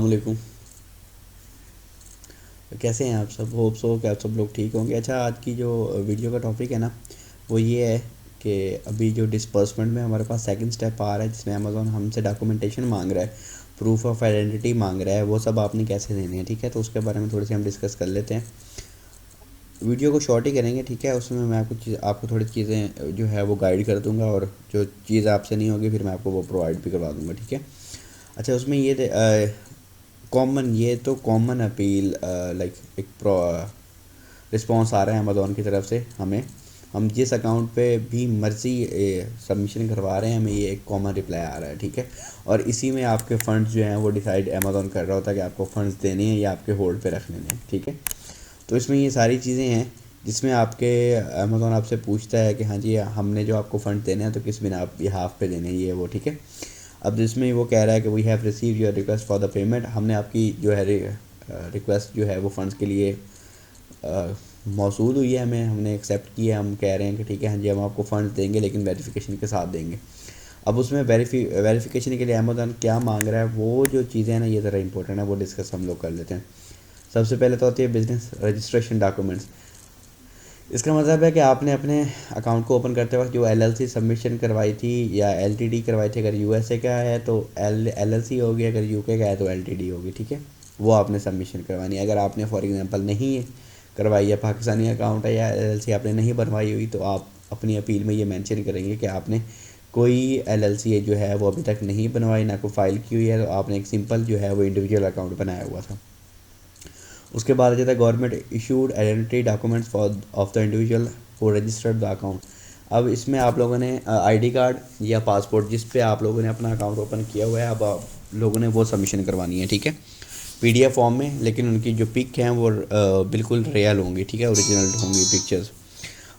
वालेकुम। कैसे हैं आप सब? होप सो कि आप सब लोग ठीक होंगे। अच्छा, आज की जो वीडियो का टॉपिक है ना, वो ये है कि अभी जो डिस्पर्समेंट में हमारे पास सेकंड स्टेप आ रहा है, जिसमें अमेज़ॉन हमसे डॉक्यूमेंटेशन मांग रहा है, प्रूफ ऑफ आइडेंटिटी मांग रहा है, वो सब आपने कैसे देने हैं। ठीक है, तो उसके बारे में थोड़ी सी हम डिस्कस कर लेते हैं। वीडियो को शॉर्ट ही करेंगे, ठीक है। उसमें मैं आपको थोड़ी चीज़ें जो है वो गाइड कर दूंगा, और जो चीज़ आपसे नहीं होगी फिर मैं आपको वो प्रोवाइड भी करवा दूंगा, ठीक है। अच्छा, उसमें कॉमन, ये तो कॉमन अपील, लाइक एक रिस्पॉन्स आ रहा है अमेज़ॉन की तरफ से हमें। हम जिस अकाउंट पे भी मर्ज़ी सबमिशन करवा रहे हैं, हमें ये एक कॉमन रिप्लाई आ रहा है, ठीक है। और इसी में आपके फ़ंड्स जो हैं वो डिसाइड अमेज़ॉन कर रहा होता है कि आपको फ़ंड्स देने हैं या आपके होल्ड पे रखने हैं, ठीक है। तो इसमें ये सारी चीज़ें हैं जिसमें आपके अमेज़ॉन आपसे पूछता है कि हाँ जी, हमने जो आपको फ़ंड देने हैं तो किस बिना आप बिहाफ पे देने हैं, ये वो, ठीक है। अब जिसमें वो कह रहा है कि we have receive your request for the payment, हमने आपकी जो है रिक्वेस्ट जो है वो फ़ंड्स के लिए मौसूल हुई है, हमने एक्सेप्ट किया है। हम कह रहे हैं कि ठीक है, हाँ जी, हम आपको फ़ंड्स देंगे लेकिन वेरिफिकेशन के साथ देंगे। अब उसमें वेरिफिकेशन के लिए अमेज़ॉन क्या मांग रहा है, वो जो चीज़ें हैं ना, ये ज़रा इंपॉर्टेंट है, वो डिस्कस हम लोग कर लेते हैं। सबसे पहले तो होती है बिज़नेस रजिस्ट्रेशन डॉक्यूमेंट्स। इसका मतलब है कि आपने अपने अकाउंट को ओपन करते वक्त जो एलएलसी सबमिशन करवाई थी या एलटीडी करवाई थी, अगर यूएसए का है तो एलएलसी होगी, अगर यूके का है तो एलटीडी होगी, ठीक है। वो आपने सबमिशन करवानी है। अगर आपने फॉर एग्जांपल नहीं करवाई है, पाकिस्तानी अकाउंट है या एलएलसी आपने नहीं बनवाई हुई, तो आप अपनी अपील में ये मेंशन करेंगे कि आपने कोई एलएलसी जो है वो अभी तक नहीं बनवाई, ना कोई फाइल की हुई है, तो आपने एक सिंपल जो है वो इंडिविजुअल अकाउंट बनाया हुआ था। उसके बाद आ जाता है government issued identity documents for of the individual who registered the account. अब इसमें आप लोगों ने आईडी कार्ड या पासपोर्ट, जिस पे आप लोगों ने अपना अकाउंट ओपन किया हुआ है, अब आप लोगों ने वो सबमिशन करवानी है, ठीक है, पीडीएफ फॉर्म में। लेकिन उनकी जो पिक हैं वो बिल्कुल रियल होंगी, ठीक है, ओरिजिनल होंगी पिक्चर्स।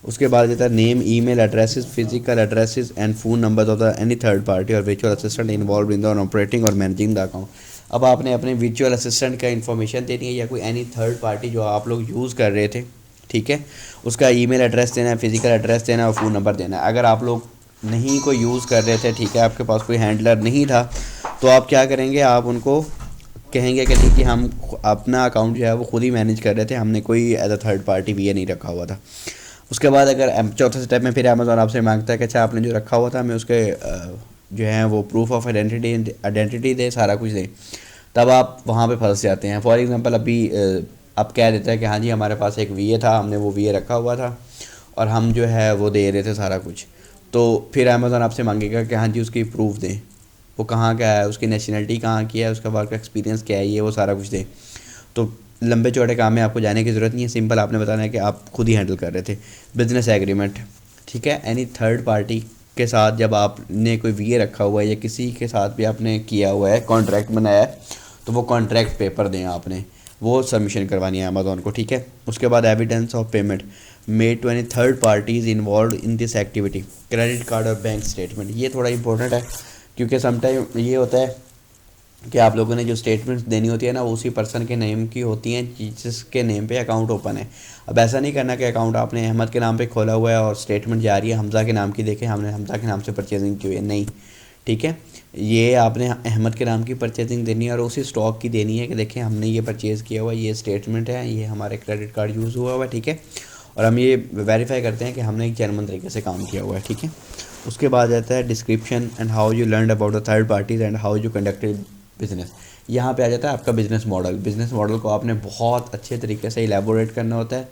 उसके बाद जाता है name, email addresses, physical addresses and phone numbers of the any third party और virtual assistant involve in the operating और मैनेजिंग द अकाउंट। अब आपने अपने वर्चुअल असिस्टेंट का इन्फॉर्मेशन देनी है या कोई एनी थर्ड पार्टी जो आप लोग यूज़ कर रहे थे, ठीक है, उसका ईमेल एड्रेस देना है, फिजिकल एड्रेस देना है और फ़ोन नंबर देना है। अगर आप लोग नहीं कोई यूज़ कर रहे थे, ठीक है, आपके पास कोई हैंडलर नहीं था, तो आप क्या करेंगे, आप उनको कहेंगे कि नहीं कि हम अपना अकाउंट जो है वो खुद ही मैनेज कर रहे थे, हमने कोई एज अ थर्ड पार्टी भी ये नहीं रखा हुआ था। उसके बाद अगर चौथे स्टेप में फिर अमेज़ॉन आपसे मांगता है कि अच्छा, आपने जो रखा हुआ था हमें उसके जो है वो प्रूफ ऑफ आइडेंटिटी दे, सारा कुछ दे। तब आप वहाँ पे फंस जाते हैं। फॉर एग्ज़ाम्पल अभी आप कह देते हैं कि हाँ जी, हमारे पास एक वीए था, हमने वो वीए रखा हुआ था और हम जो है वो दे रहे थे सारा कुछ। तो फिर अमेज़ॉन आपसे मांगेगा कि हाँ जी, उसकी प्रूफ दें, वो कहाँ का है, उसकी नेशनलिटी कहाँ की है, उसका वर्क एक्सपीरियंस क्या है, ये वो सारा कुछ दें। तो लंबे चौड़े काम में आपको जाने की ज़रूरत नहीं है, सिंपल आपने बताना है कि आप खुद ही हैंडल कर रहे थे। बिजनेस एग्रीमेंट, ठीक है, एनी थर्ड पार्टी के साथ जब आपने कोई वीए रखा हुआ है या किसी के साथ भी आपने किया हुआ है, कॉन्ट्रैक्ट बनाया है, तो वो कॉन्ट्रैक्ट पेपर दें आपने, वो सबमिशन करवानी है अमेज़ॉन को, ठीक है। उसके बाद evidence of payment made to any third parties involve in this activity, credit card और बैंक स्टेटमेंट। ये थोड़ा इंपॉर्टेंट है क्योंकि समटाइम ये होता है कि आप लोगों ने जो स्टेटमेंट्स देनी होती है ना, वो उसी पर्सन के नेम की होती हैं जिसके नेम पे अकाउंट ओपन है। अब ऐसा नहीं करना कि अकाउंट आपने अहमद के नाम पे खोला हुआ है और स्टेटमेंट जा रही है हमज़ा के नाम की, देखें हमने हमज़ा के नाम से परचेजिंग की हुई है, नहीं, ठीक है। ये आपने अहमद के नाम की परचेजिंग देनी है और उसी स्टॉक की देनी है कि देखें हमने ये परचेज़ किया हुआ है, ये स्टेटमेंट है, ये हमारे क्रेडिट कार्ड यूज़ हुआ हुआ है, ठीक है। और हम ये वेरीफाई करते हैं कि हमने एक जेन्युइन तरीके से काम किया हुआ है, ठीक है। उसके बाद आता है description and how you learn about the third parties and how you conducted business. यहाँ पे आ जाता है आपका बिज़नेस मॉडल। बिज़नेस मॉडल को आपने बहुत अच्छे तरीके से इलेबोरेट करना होता है।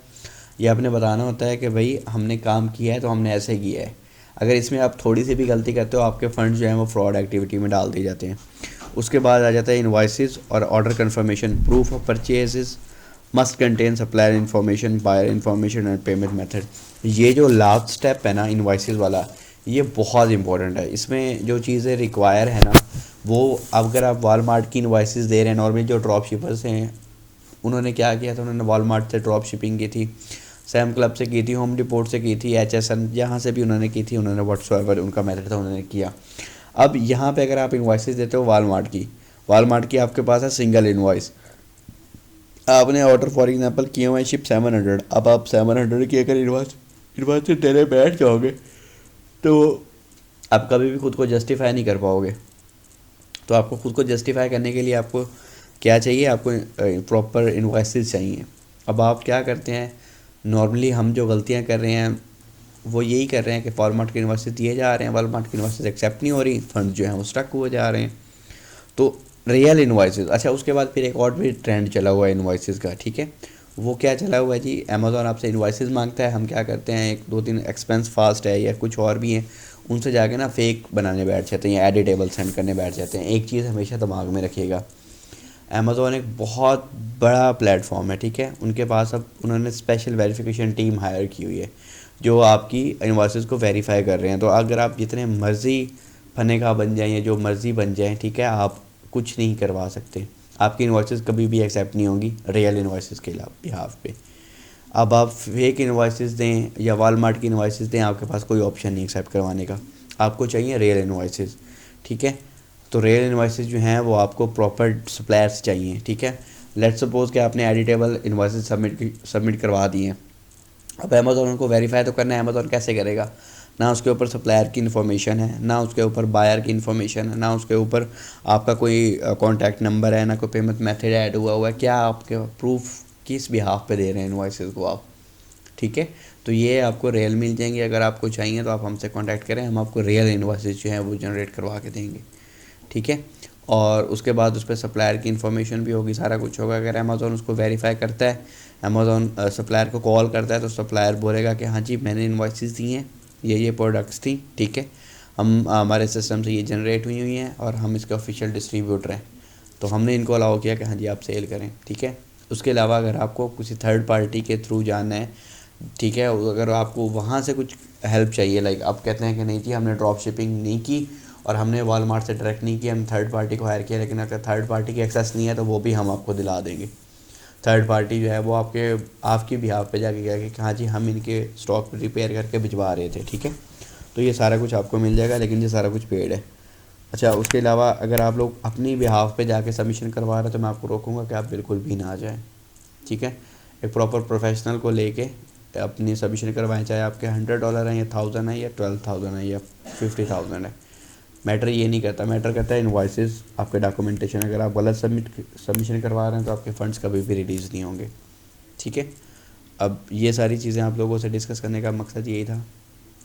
ये आपने बताना होता है कि भाई हमने काम किया है तो हमने ऐसे किया है। अगर इसमें आप थोड़ी सी भी गलती करते हो, आपके फंड जो हैं वो फ्रॉड एक्टिविटी में डाल दिए जाते हैं। उसके बाद आ जाता है इन्वाइसेस और order confirmation, proof of purchases must contain supplier information, buyer information and payment method. ये जो लास्ट स्टेप है ना इन्वाइसेस वाला, ये बहुत इंपॉर्टेंट है। इसमें जो चीज़ें रिक्वायर है ना, वो अगर आप वालमार्ट की इन्वाइसेस दे रहे हैं, नॉर्मली जो ड्रॉप शिपर्स हैं उन्होंने क्या किया था, उन्होंने वालमार्ट से ड्रॉप शिपिंग की थी, सैम क्लब से की थी, होम डिपोर्ट से की थी, HSN जहाँ से भी उन्होंने की थी, उन्होंने व्हाट्सएवर उनका मेथड था उन्होंने किया। अब यहाँ पे अगर आप इन्वाइसेस देते हो वालमार्ट की आपके पास है सिंगल इन्वाइस, आपने ऑर्डर फॉर एग्जांपल किए हुए हैं शिप 700, अब आप 700 की अगर इन्वाइस से देने बैठ जाओगे तो आप कभी भी खुद को जस्टिफाई नहीं कर पाओगे। तो आपको खुद को जस्टिफाई करने के लिए आपको क्या चाहिए आपको, प्रॉपर इन्वॉइसेस चाहिए। अब आप क्या करते हैं, नॉर्मली हम जो गलतियाँ कर रहे हैं वो यही कर रहे हैं कि वॉलमार्ट के इन्वॉइसेस दिए जा रहे हैं, वॉलमार्ट की इन्वॉइसेस एक्सेप्ट नहीं हो रही, फंड जो है वो स्टक हुए जा रहे हैं। तो रियल इन्वॉइसेस, अच्छा उसके बाद फिर एक और भी ट्रेंड चला हुआ है इन्वॉइसेस का, ठीक है। वो क्या चला हुआ है जी, अमेज़ॉन आपसे इन्वॉइसेस मांगता है, हम क्या करते हैं, एक दो तीन एक्सपेंस फास्ट है या कुछ और भी हैं, उनसे जाके ना फेक बनाने बैठ जाते हैं या एडिटेबल सेंड करने बैठ जाते हैं। एक चीज़ हमेशा दिमाग में रखिएगा, अमेज़ॉन एक बहुत बड़ा प्लेटफॉर्म है, ठीक है। उनके पास अब उन्होंने स्पेशल वेरिफिकेशन टीम हायर की हुई है जो आपकी इन्वॉइसेस को वेरीफाई कर रहे हैं। तो अगर आप जितने मर्ज़ी फने का बन जाएं या जो मर्ज़ी बन जाएं, ठीक है, आप कुछ नहीं करवा सकते, आपकी इन्वॉइसेस कभी भी एक्सेप्ट नहीं होंगी रियल इन्वॉइसेस के बिहाफ पे। अब आप फेक इन्वॉइसेस दें या वॉलमार्ट की इन्वॉइसेस दें, आपके पास कोई ऑप्शन नहीं एक्सेप्ट करवाने का, आपको चाहिए रियल इन्वॉइसेस, ठीक है। तो रियल इन्वॉइसेस जो हैं वो आपको प्रॉपर सप्लायर्स चाहिए, ठीक है। लेट्स सपोज कि आपने एडिटेबल इन्वॉइसेस सबमिट करवा दिए हैं। अब अमेज़ॉन उनको वेरीफाई तो करना है, अमेज़ॉन कैसे करेगा, ना उसके ऊपर सप्लायर की इन्फॉर्मेशन है, ना उसके ऊपर बायर की इन्फॉर्मेशन है, ना उसके ऊपर आपका कोई कॉन्टैक्ट नंबर है, ना कोई पेमेंट मेथड ऐड हुआ है। क्या आपके प्रूफ किस बिहाफ पे दे रहे हैं इन्वॉइसेस को आप, ठीक है। तो ये आपको रियल मिल जाएंगे। अगर आपको चाहिए तो आप हमसे कांटेक्ट करें, हम आपको रियल इन्वॉइसेस जो हैं वो जनरेट करवा के देंगे, ठीक है। और उसके बाद उस पर सप्लायर की इन्फॉर्मेशन भी होगी, सारा कुछ होगा। अगर अमेज़ॉन उसको वेरीफाई करता है, अमेज़ॉन सप्लायर को कॉल करता है, तो सप्लायर बोलेगा कि हाँ जी मैंने इन्वॉइसेस दी हैं, ये प्रोडक्ट्स थी, ठीक है, हम हमारे सिस्टम से ये जनरेट हुई हुई हैं और हम इसके ऑफिशियल डिस्ट्रीब्यूटर हैं, तो हमने इनको अलाउ किया कि हाँ जी आप सेल करें, ठीक है। उसके अलावा अगर आपको किसी थर्ड पार्टी के थ्रू जाना है, ठीक है, अगर आपको वहाँ से कुछ हेल्प चाहिए, लाइक आप कहते हैं कि नहीं जी हमने ड्रॉप शिपिंग नहीं की और हमने वॉलमार्ट से डायरेक्ट नहीं किया, हम थर्ड पार्टी को हायर किया, लेकिन अगर थर्ड पार्टी की एक्सेस नहीं है तो वो भी हम आपको दिला देंगे। थर्ड पार्टी जो है वो आपकी बिहाफ पे जाके कहेगा कि हाँ जी हम इनके स्टॉक रिपेयर करके भिजवा रहे थे, ठीक है। तो ये सारा कुछ आपको मिल जाएगा, लेकिन ये सारा कुछ पेड है। अच्छा उसके अलावा अगर आप लोग अपनी बिहाफ पे जाके सबमिशन करवा रहे हैं तो मैं आपको रोकूंगा कि आप बिल्कुल भी ना आ जाएँ, ठीक है। एक प्रॉपर प्रोफेशनल को लेके अपनी सबमिशन करवाएं, चाहे आपके $100 हैं या 1000 है या 12,000 है या 50,000 है, मैटर ये नहीं करता, मैटर करता है इन्वॉइसेस, आपके डॉक्यूमेंटेशन। अगर आप गलत सबमिशन करवा रहे हैं तो आपके फ़ंड्स कभी भी रिलीज़ नहीं होंगे, ठीक है। अब ये सारी चीज़ें आप लोगों से डिस्कस करने का मकसद यही था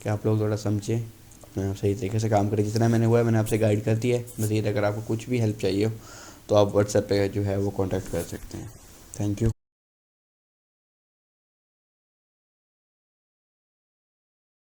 कि आप लोग थोड़ा समझें, अपने आप सही तरीके से काम करें। जितना मैंने हुआ है मैंने आपसे गाइड कर दिया है। मज़ीद अगर आपको कुछ भी हेल्प चाहिए हो तो आप व्हाट्सएप पे जो है वो कांटेक्ट कर सकते हैं। Thank you.